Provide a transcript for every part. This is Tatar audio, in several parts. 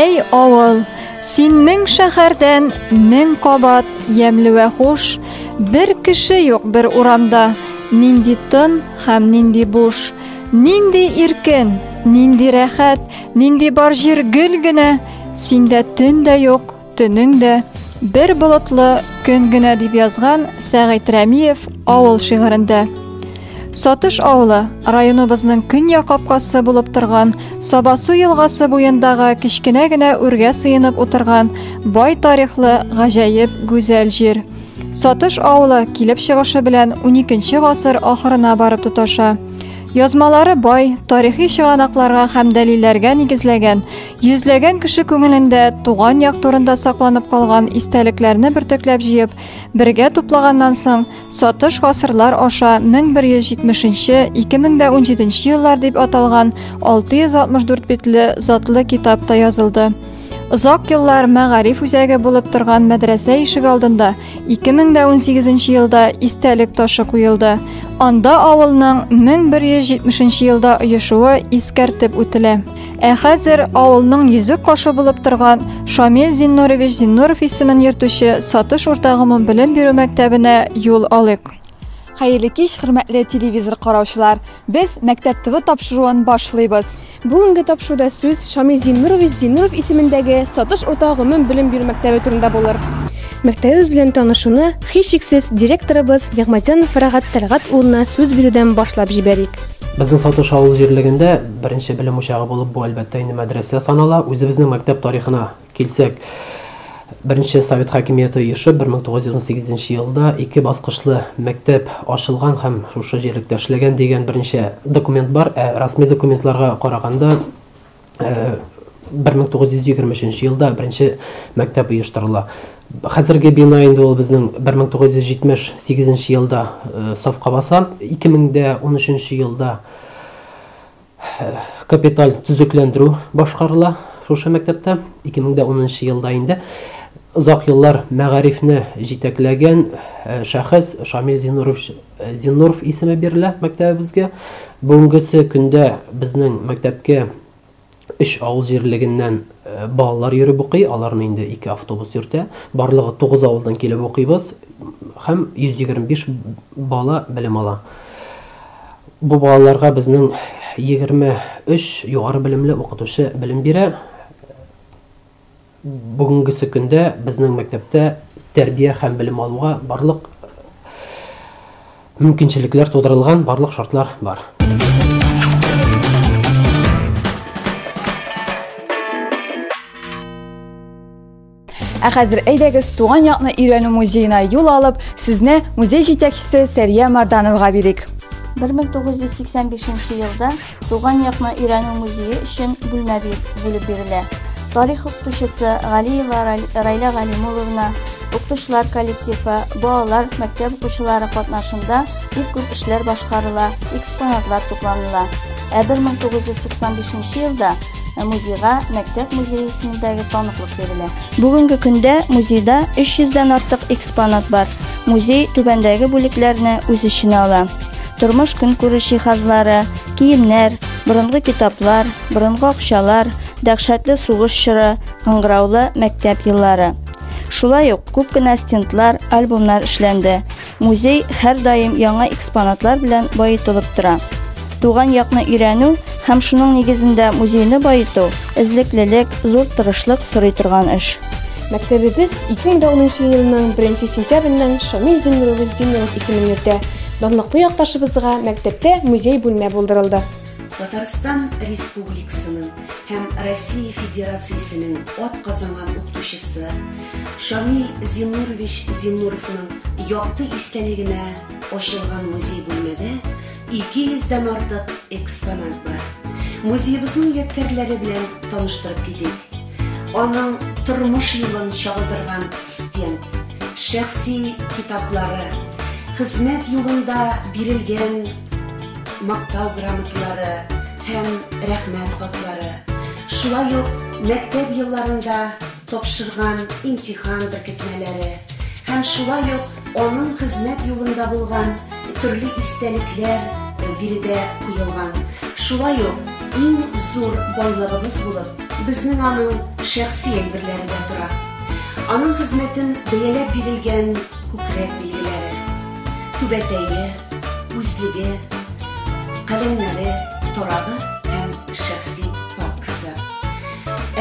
Эй авыл, син мең шәһәрдән, мең кабат, ямьле вә хуш, бер кеше юк бер урамда, нинди тын һәм нинди буш, нинди иркен, нинди рәхәт, нинди бар җир гөл генә, синдә төн дә юк, төнең дә, бер болытлы көн генә дип язган Сәгыйть Рәмиев авыл шигырендә. Сатыш авылы районыбызның көньяк капкасы булып торган Сабасу елгасы буендагы кичкенә генә үргә сыенып утырган бай тарихлы, гаҗәеп гүзәл җир. Сатыш авылы килеп чыгышы белән 12нче гасыр ахырына барып тоташа. Язмалары бай, тарихи чыганакларга һәм дәлилләргә нигезләгән, йөзләгән кеше күңелендә туган як турында сакланып калган истәлекләрне бертөкләп җыеп, бергә туплаганнан соң, Сатыш гасырлар аша 1170-2017 еллар дип аталган 664 битле затлы китап та язылды. Озак еллар мәгариф үзәге булып торган мәдрәсә ишек алдында 2018 елда истәлек ташы куелды. Анда авылның 1170 елда оешуы искәртеп үтелә. Ә хәзер авылның йөзек кашы булып торган Шамил Зиннурович Зиннуров исемен йөртүче Сатыш урта гомум белем бирү мәктәбенә юл алыйк. Хәерле кич, хөрмәтле телевизор караучылар. Без мәктәп ТВ тапшыруын башлыйбыз. Бүгенге тапшыруда сүз Шамил Зиннурович Зиннуров исемендәге Сатыш урта гомум белем бирү мәктәбе турында булыр. Мәктәбебез белән танышуны һичшиксез директорыбыз Ягъматдинов Фәргать Тәлгать улына сүз бирүдән башлап җибәрик. Безнең Сатыш авыл җирлегендә беренче белем учагы булып бу әлбәттә инде мәдрәсә санала. Үзебезнең мәктәп тарихына килсәк, Беренче Совет хакимияте оешып 1918 елда 2 баскычлы мәктәп ачылган һәм шушы җирлектә эшләгән дигән беренче документ бар. Расмий документларга караганда 1923 елда беренче мәктәп оештырыла. Хәзерге бина инде ул безнең 1978 елда сафка баса, 2013 елда капиталь төзекләндерү башкарыла шушы мәктәптә. 2010 елда инде озак еллар мәгарифне җитәкләгән шәхес Шамил Зиннуров исеме бирелә мәктәбебезгә. Бүгенгесе көндә безнең мәктәпкә 3 авыл җирлегеннән балалар йөреп укый, аларны инде 2 автобус йөртә. Барлыгы 9 авылдан килеп укыйбыз һәм 125 бала белем ала. Бу балаларга безнең 23 югары белемле укытучы белем бирә. Бүгенгесе көндә безнең мәктәптә тәрбия һәм белем алуга барлык мөмкинчелекләр тудырылган, барлык шартлар бар. Ә хәзер әйдәгез туган якны өйрәнү музеена юл алып, сүзне музей җитәкчесе Сәрия Мардановага бирик. 1985 елда туган якны өйрәнү музее өчен бүлмә бүлеп бирелә. Тарих укытучысы Галиева Райла Галимулловна, укытучылар коллективы, балалар, мәктәп укучылары катнашында бик күп эшләр башкарыла, экспонатлар тупланыла. 1995 елда музейга мәктәп музее исемендәге таныклык бирелә. Бүгенге көндә музейда 300дән артык экспонат бар. Музей түбәндәге бүлекләрне үз иченә ала. Тормыш көнкүреш җиһазлары, киемнәр, борынгы китаплар, борынгы акчалар, дәһшәтле сугыш чоры, кыңгыраулы мәктәп еллары. Шулай ук күп кенә стендлар, альбомнар эшләнде. Музей һәр даим яңа экспонатлар белән баетылып тора. Туган якны өйрәнү һәм шуның нигезендә музейны баету эзлеклелек, зур тырышлык сорый торган эш. Мәктәбебез 2010 елның 1 сентябреннән Шамил Зиннуров исемен йөртә. Данлыклы якташыбызга мәктәптә музей бүлмә булдырылды. Татарстан Республикасының һәм Россия Федерациясының атказанган укытучысы Шамил Зиннурович Зиннуровның якты истәлегенә ачылган музей бүлмәдә 200дән артык экспонат бар. Музейыбызның ядкәрләре белән таныштырып китик. Аның тормыш юлын чагылдырган стенд, шәхси китаплары, хезмәт юлында бирелгән мактау грамоталары һәм рәхмәт хатлары. Шулай ук мәктәп елларында тапшырган имтихан беркетмәләре һәм шулай ук аның хезмәт юлында булган төрле истәлекләр биредә куелган. Шулай ук иң зур байлыгыбыз булып безнең аның шәхси әйберләрендә тора. Аның хезмәтен бәяләп бирелгән күкрәк билгеләре, түбәтәге, үзлеге, каләмнәре, торагы һәм шәхси папкасы.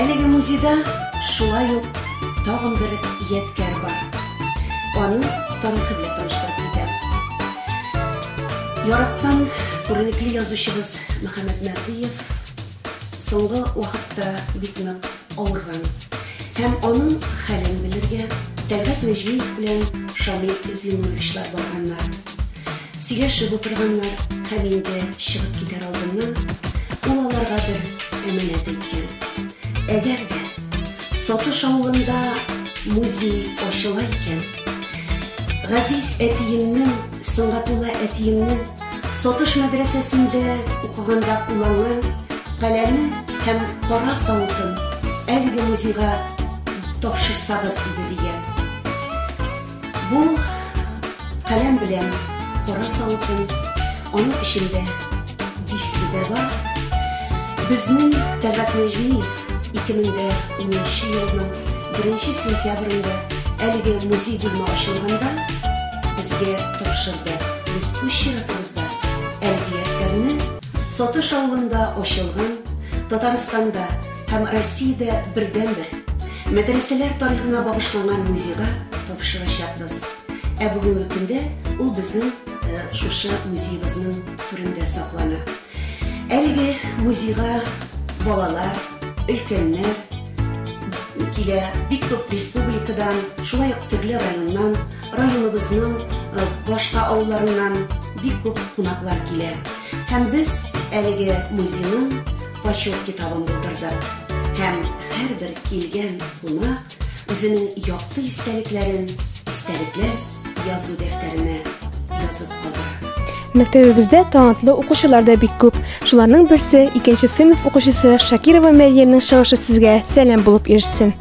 Әлеге музейда шулай ук тагын бер ядкәр бар. Аны тарихы белән таныштырып китәм. Яраткан күренекле язучыбыз Мөхәммәд Мәгъдиев соңгы вакытта бик нык авырган һәм аның хәлен белергә Тәлгать Нәҗмиев белән Шамил Зиннуровичлар барганнар. Сөйләшеп утырганнар һәм инде чыгып китәр алдыннан ул аларга бер әманәт әйткән. Әгәр дә Сатыш авылында музей ачыла икән, Газиз әтиемнең, Сыңгатулла әтиемнең Сатыш мәдрәсәсендә укыганда кулланган каләме һәм кара савытын әлеге музейга тапшырсагыз иде дигән. Бу каләм белән кара савытын аның эчендә диске бар. Безнең Тәлгать Нәҗмиев 2010 елның 1 сентябрендә әлеге музей бүлмә ачылганда безгә тапшырды. Без үз чиратыбызда әлеге ядкәрне Сатыш авылында ачылган, Татарстанда һәм Россиядә бердән-бер мәдрәсәләр тарихына багышланган музейга тапшырачакбыз. Бүгенге көндә ул безнең шушы музейыбызның түрендә саклана. Әлеге музейга балалар, өлкәннәр килә, бик күп республикадан, шулай ук төрле районнан, районыбызның башка авылларыннан бик күп кунаклар килә. Һәм біз әлеге музейның почет китабын булдырдык. Һәм һәрбер килгән кунак үзенең якты истәлекләрен истәлекләр язу дәфтәренә язып калдыра. Мәктәбебездә талантлы укучылар да бик күп. Шуларның берсе 2нче сыйныф укучысы Шакирова Мәрьямнең чыгышы сезгә сәлам булып ирешсен.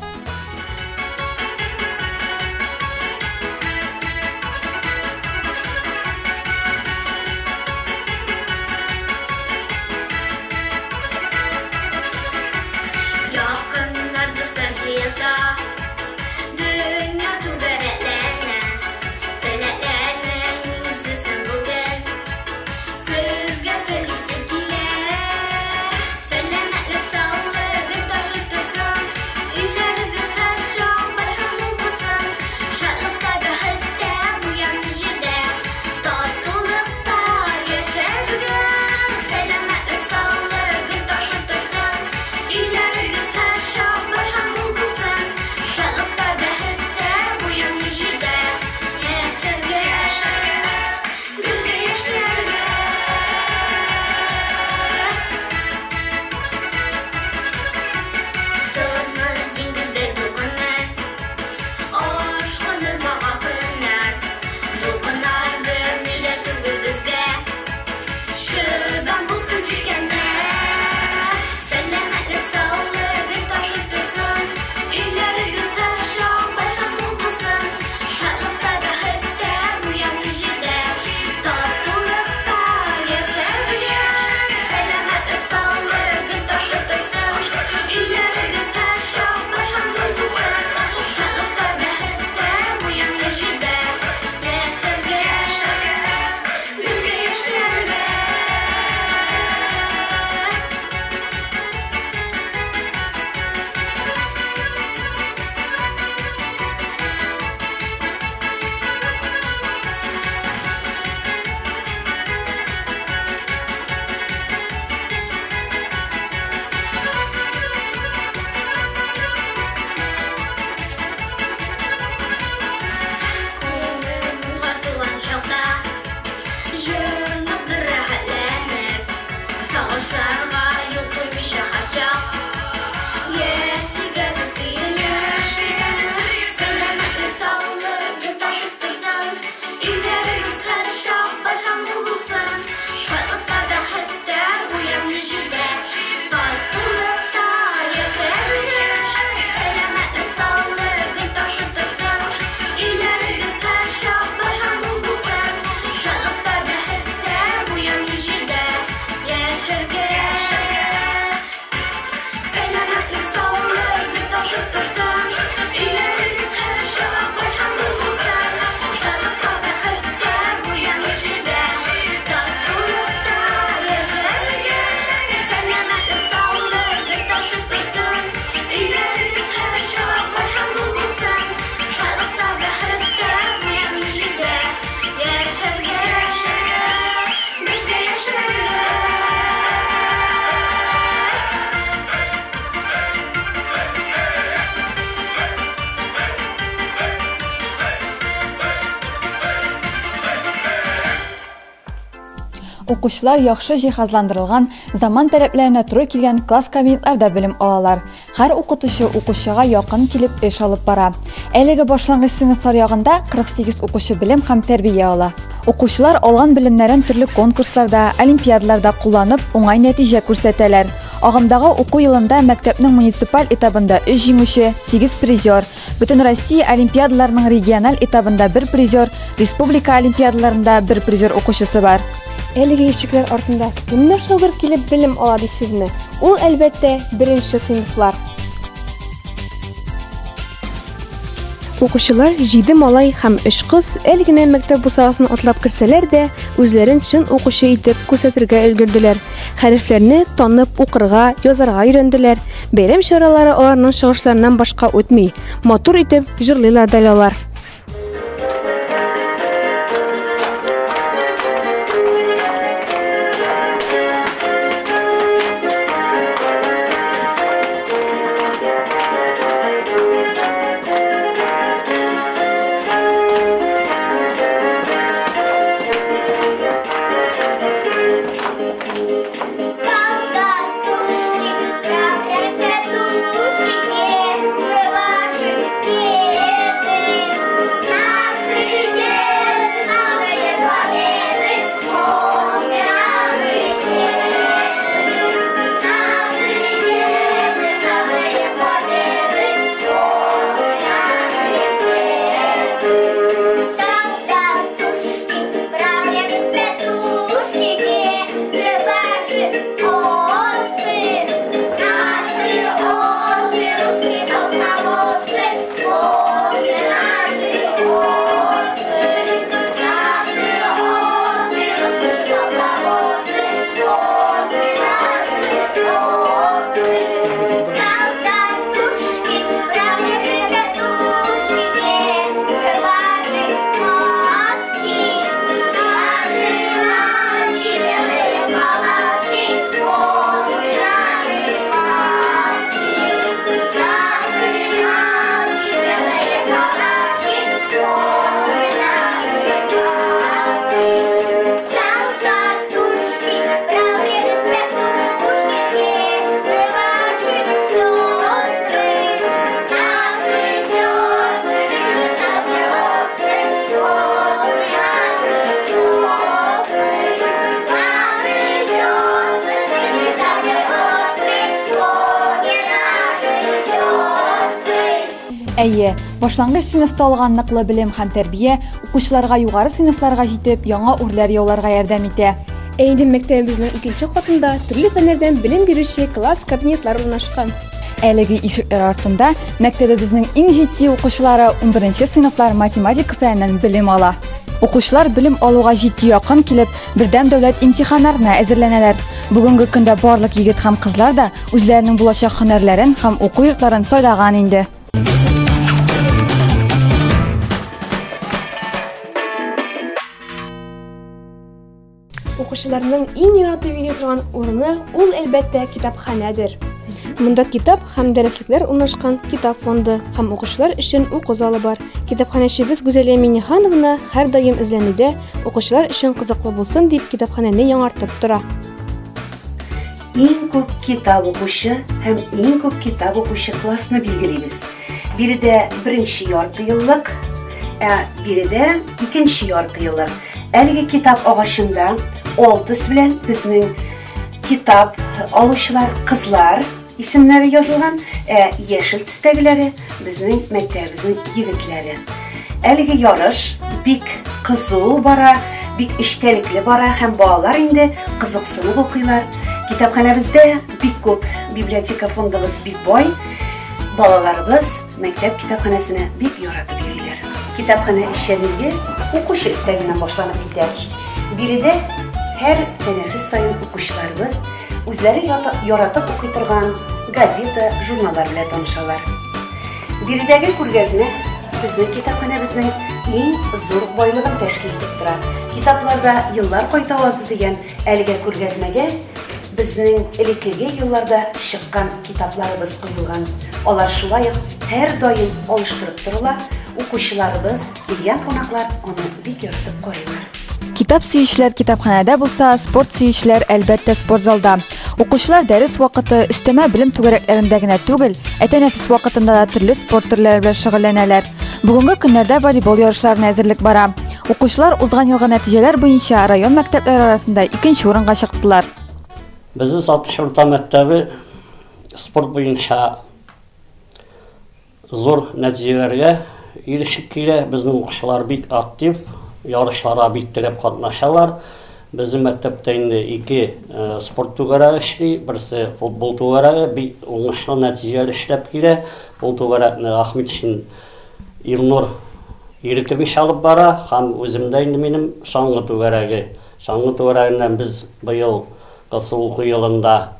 Укучылар яхшы җиһазландырылган, заман таләпләренә туры килгән класс кабинетларда белем алалар. Һәр укытучы укучыга якын килеп эш алып бара. Әлеге башлангыч сыйныфлар ягында 48 укучы белем һәм тәрбия ала. Укучылар алган белемнәрен төрле конкурсларда, олимпиадаларда кулланып, уңай нәтиҗә күрсәтәләр. Агымдагы уку елында мәктәпнең муниципаль этабында 3 җиңүче, 8 призер, Бөтен Россия олимпиадаларының региональ этабында 1 призер, республика олимпиадаларында 1 призер укучысы бар. Әлеге ишекләр артында кемнәр шагыйрь килеп белем ала дисезме? Ул әлбәттә беренче сыйныфлар. Укучылар 7 малай һәм 3 кыз әлгенә мәктәп бусагасын атлап кирсәләр дә, үзләрен чын укучы итеп күрсәтергә өлгерделәр. Хәрефләрне танып укырга, язарга өйрәнделәр. Бәйрәм чаралары аларның чыгышларыннан башка үтми. Матур итеп җырлыйлар да алар. Әйе, башлангыч сыйныфта алган ныклы белем һәм тәрбия укучыларга югары сыйныфларга җитеп, яңа үрләр яуларга ярдәм итә. Инде мәктәбебезнең 2нче катында төрле фәннәрдән белем бирүче класс кабинетлар урнашкан. Әлеге ишекләр артында мәктәбебезнең иң җитди укучылары 11нче сыйныфлар математика фәненнән белем ала. Укучылар белем алуга җитди якын килеп, бердәм дәүләт имтиханнарына әзерләнәләр. Бүгенге көндә барлык егет һәм кызлар да үзләренең булачак һөнәрләрен һәм уку йортларын сайлаган инде. Укучыларның иң яратып йөри торган урыны ул әлбәттә китапханәдер. Монда китап һәм дәреслекләр урнашкан китап фонды һәм укучылар өчен уку залы бар. Китапханәчебез Гүзәлия Миннихановна һәр даим эзләнүдә, укучылар өчен кызыклы булсын дип китапханәне яңартып тора. Иң күп китап укучы һәм иң күп китап укучы классны билгелибез. Биредә 1нче ярты еллык, биредә 2нче ярты еллык. Әлеге китап агачында Олтыс белән безнең китап алучылар кызлар исемнәре язылган, яшел төстәгеләре безнең мәктәбебезнең егетләре. Әлеге ярыш бик кызу бара, бик эчтәлекле бара һәм балалар инде кызыксынып укыйлар. Китапханәбездә бик күп библиотека фондыбыз бик бай. Балаларыбыз мәктәп китапханәсенә бик яратып йөриләр. Китапханә эшчәнлеге укучы истәгеннән башланып китә. Биредә һәр тәнәфес сайын укучыларыбыз үзләре яратып укый торган газета, журналлар белән танышалар. Биредәге күргәзмә безнең китапханәбезнең иң зур байлыгын тәшкил итеп тора. Китапларда еллар кайтавазы дигән әлегә күргәзмәгә безнең элеккеге елларда чыккан китапларыбыз куелган. Алар шулай ук һәр даим алыштырып торыла. Укучыларыбыз, килгән кунаклар аны бик яратып карыйлар. Китап сөючеләр китапханәдә булса, спорт сөючеләр әлбәттә спортзалда. Укучылар дәрес вакыты өстәмә белем түгәрәкләрендә генә түгел, тәнәфес вакытында да төрле спорт төрләре белән шөгыльләнәләр. Бүгенге көннәрдә волейбол ярышларына әзерлек бара. Укучылар узган елгы нәтиҗәләр буенча район мәктәпләре арасында 2нче урынга чыктылар. Безнең Сатыш урта мәктәбе спорт буенча зур нәтиҗәләргә ирешеп килә. Безнең укучылар бик актив, ярышларга бик теләп катнашалар. Безнең мәктәптә инде 2 спорт түгәрәге эшли, берсе футбол түгәрәге бик уңышлы нәтиҗәләр эшләп килә. Ул түгәрәкне Ахметшин Илнур ирекле алып бара, һәм үземдә инде минем шаңгы түгәрәге. Шаңгы түгәрәгеннән без быел кысы уку елында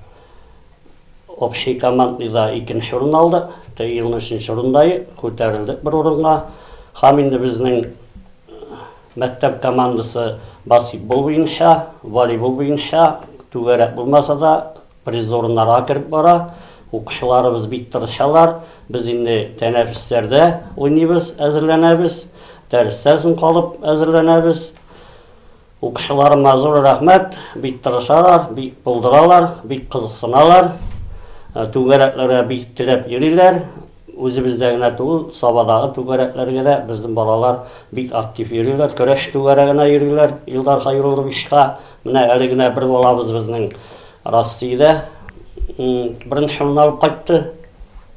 общий командада 2нче урын алдык. Елның 3нче урындайы күтәрелдек бер урынга. Һәм инде безнең мәктәп командасы баскетбол буенча, волейбол буенча түгәрәк булмаса да призорнарга кирип бара. Укучыларыбыз бик тырышалар. Без инде тәнәфесләрдә уйныйбыз, әзерләнәбез. Дәресләр соң калып әзерләнәбез. Укучыларыма зур рәхмәт, бик тырышалар, бик булдыралар, бик кызыксыналар. Түгәрәкләргә бик теләп йөриләр. Үзебездә генә түгел, Сабадагы түгәрәкләргә дә безнең балалар бик актив йөриләр. Көрәш түгәрәгенә йөриләр. Илдар Хайрулловичка менә әле генә бер балабыз безнең Россиядә беренче урын алып кайтты.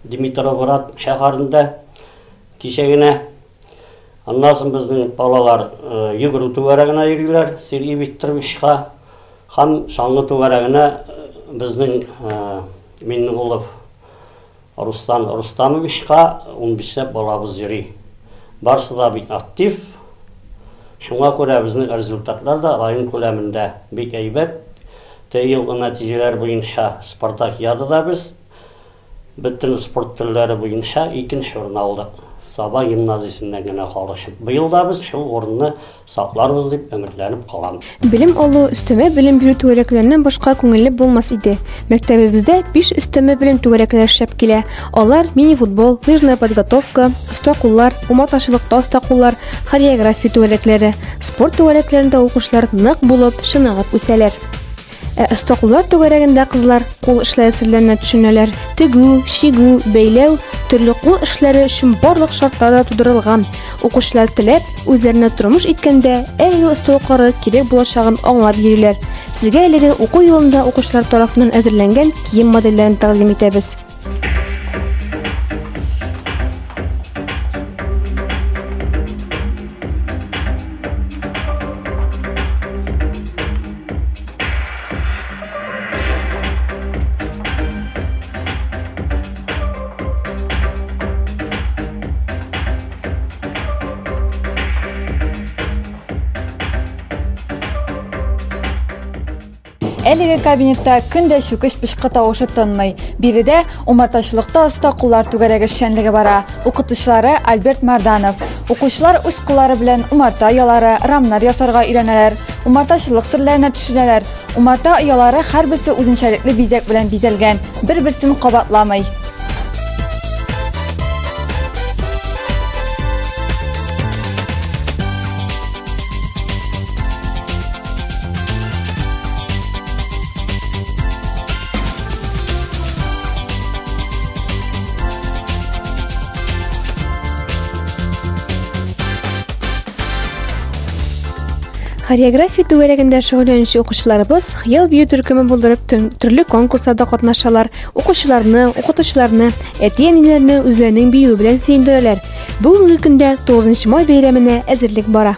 Димитровград шәһәрендә кичә генә. Аннан соң безнең балалар йөгерү түгәрәгенә йөриләр. Сергей Викторовичка һәм шаңгы түгәрәгенә безнең Миннигулов Рустам Рустамовичка 15 балабыз йөри. Барысы да бик актив. Шуңа күрә безнең результатлар да район күләмендә бик әйбәт. Елгы нәтиҗәләр буенча Спартакиадада без бөтен спорт төрләре буенча 2нче урын алдык. Саба гимназиясендә генә калышып. Быел да без шул урынны сакларбыз дип өметләнеп калам. Белем алу, өстәмә белем бирү түгәрәкләреннән башка күңелле булмас иде. Мәктәбебездә 5 өстәмә белем түгәрәкләре эшләп килә. Алар мини-футбол, лыжная подготовка, оста куллар, умартачылыкта оста куллар, хореография түгәрәкләре. Спорт түгәрәкләрендә укучылар нык булып, шынагып үсәләр. Оста куллар түгәрәгендә кызлар кул эшләре серләренә төшенәләр. Тегү, шигү, бәйләү, төрле кул эшләре өчен барлык шартлар да тудырылган. Укучылар теләп, үзләренә тормыш иткәндә әлеге осталыклары кирәк булачагын аңлап йөриләр. Сезгә әлеге уку юлында укучылар тарафыннан әзерләнгән кием модельләрен тәкъдим итәбез. Әлеге кабинетта көндә чүкеш пышкы тавышы тынмый. Биредә умартачылыкта оста куллар түгәрәге эшчәнлеге бара. Укытучылары Альберт Марданов. Укучылар үз куллары белән умарта оялары, рамнар ясарга өйрәнәләр. Умартачылык серләренә төшенәләр. Умарта оялары һәрберсе үзенчәлекле бизәк белән бизәлгән, бер-берсен кабатламый. Хореография түгәрәгендә шөгыльләнүче укучыларыбыз хыял бию төркеме булдырып төрле конкурсларда катнашалар. Укучыларны, укытучыларны, әти-әниләрне үзләренең бию белән сөендерәләр. Бүгенге көндә 9 май бәйрәменә әзерлек бара.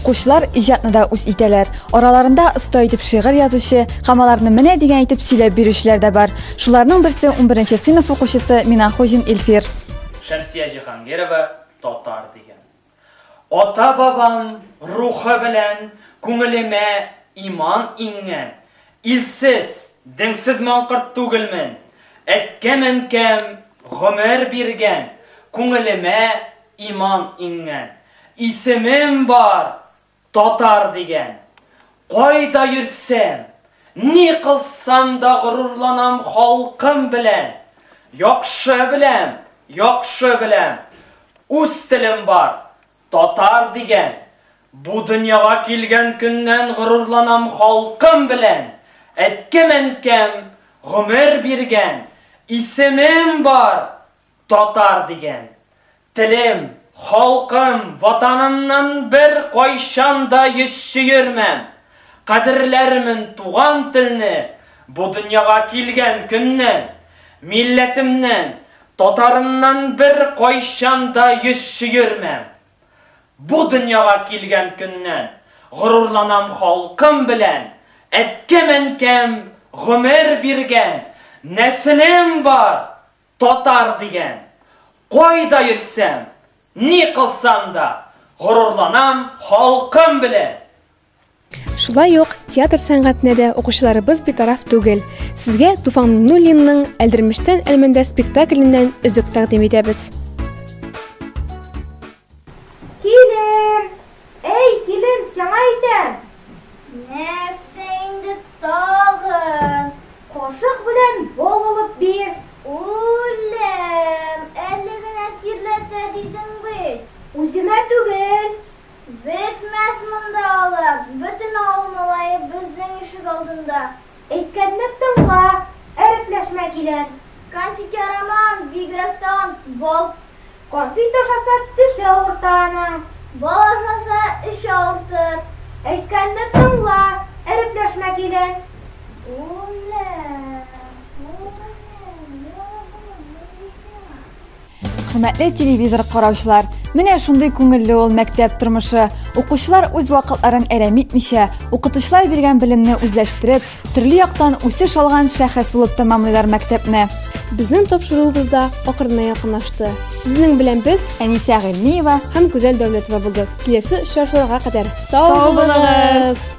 Укучылар иҗатны да үз итәләр. Араларында оста итеп шигырь язучы, һәм аларны менә дигән итеп сөйләп бирүчеләр дә бар. Шуларның берсе 11-нче сыйныф укучысы Минахожин Эльфир. Шәмсия Җиһангирова татар дигән. Ата бабам рухы белән күңелемә иман иңгән. Илсез, динсез маңкырт түгелмен. Әткәм гомер биргән. Күңелемә иман иңгән. Исемем бар татар дигән. Кайда йөрсәм, ни кылсам да горурланам халкым белән. Яхшы беләм. Үз телем бар татар дигән. Бу дөньяга килгән көннән горурланам халкым белән. Әткәм гомер биргән. Исемем бар татар дигән. Телем, халкым, ватанымнан бер кайчан да йөз чөермәм. Кадерләрмен туган телне бу дөньяга килгән көннән. Милләтемнән, татарымнан бер кайчан да йөз чөермәм. Бу дөньяга килгән көннән горурланам халкым белән. Әткәм гомер биргән. Нәселем бар татар дигән. Кайда йөрсәм, ни кылсам да горурланам халкым белән. Шулай ук театр сәнгатенә дә укучыларыбыз битараф түгел. Сезгә Туфан Миңнуллинның Әлдермештән Әлмәндә спектакленнән өзек тәкъдим итәбез. Килен! Эй, килен, сиңа әйтәм. Нәрсә инде тагын? Кошык белән боғылып бир. Үлем, әле генә тирләтә дидең бит. Үземә түгел. Бетмәс монда алып, бөтен авыл малае безнең ишек алдында. Әйткәнне тыңла, әрепләшмә килен. Конфит яраман, бигрәктән бал. Конфит ашаса теше авыртаның. Бал ашаса эше авыртыр. Әйткәнне тыңла, әрепләшмә килен. Хөрмәтле телевизор караучылар, менә шундый күңелле ул мәктәп тормышы. Укучылар үз вакытларын әрәм итмичә, укытучылар биргән белемне үзләштереп, төрле яктан үсеш алган шәхес булып тәмамлыйлар мәктәпне. Безнең тапшыруыбыз да акырына якынлашты. Сезнең белән без Әнисә Гыйльмиева һәм Гүзәл Дәүләтова булдык. Киләсе очрашуларга кадәр сау булыгыз.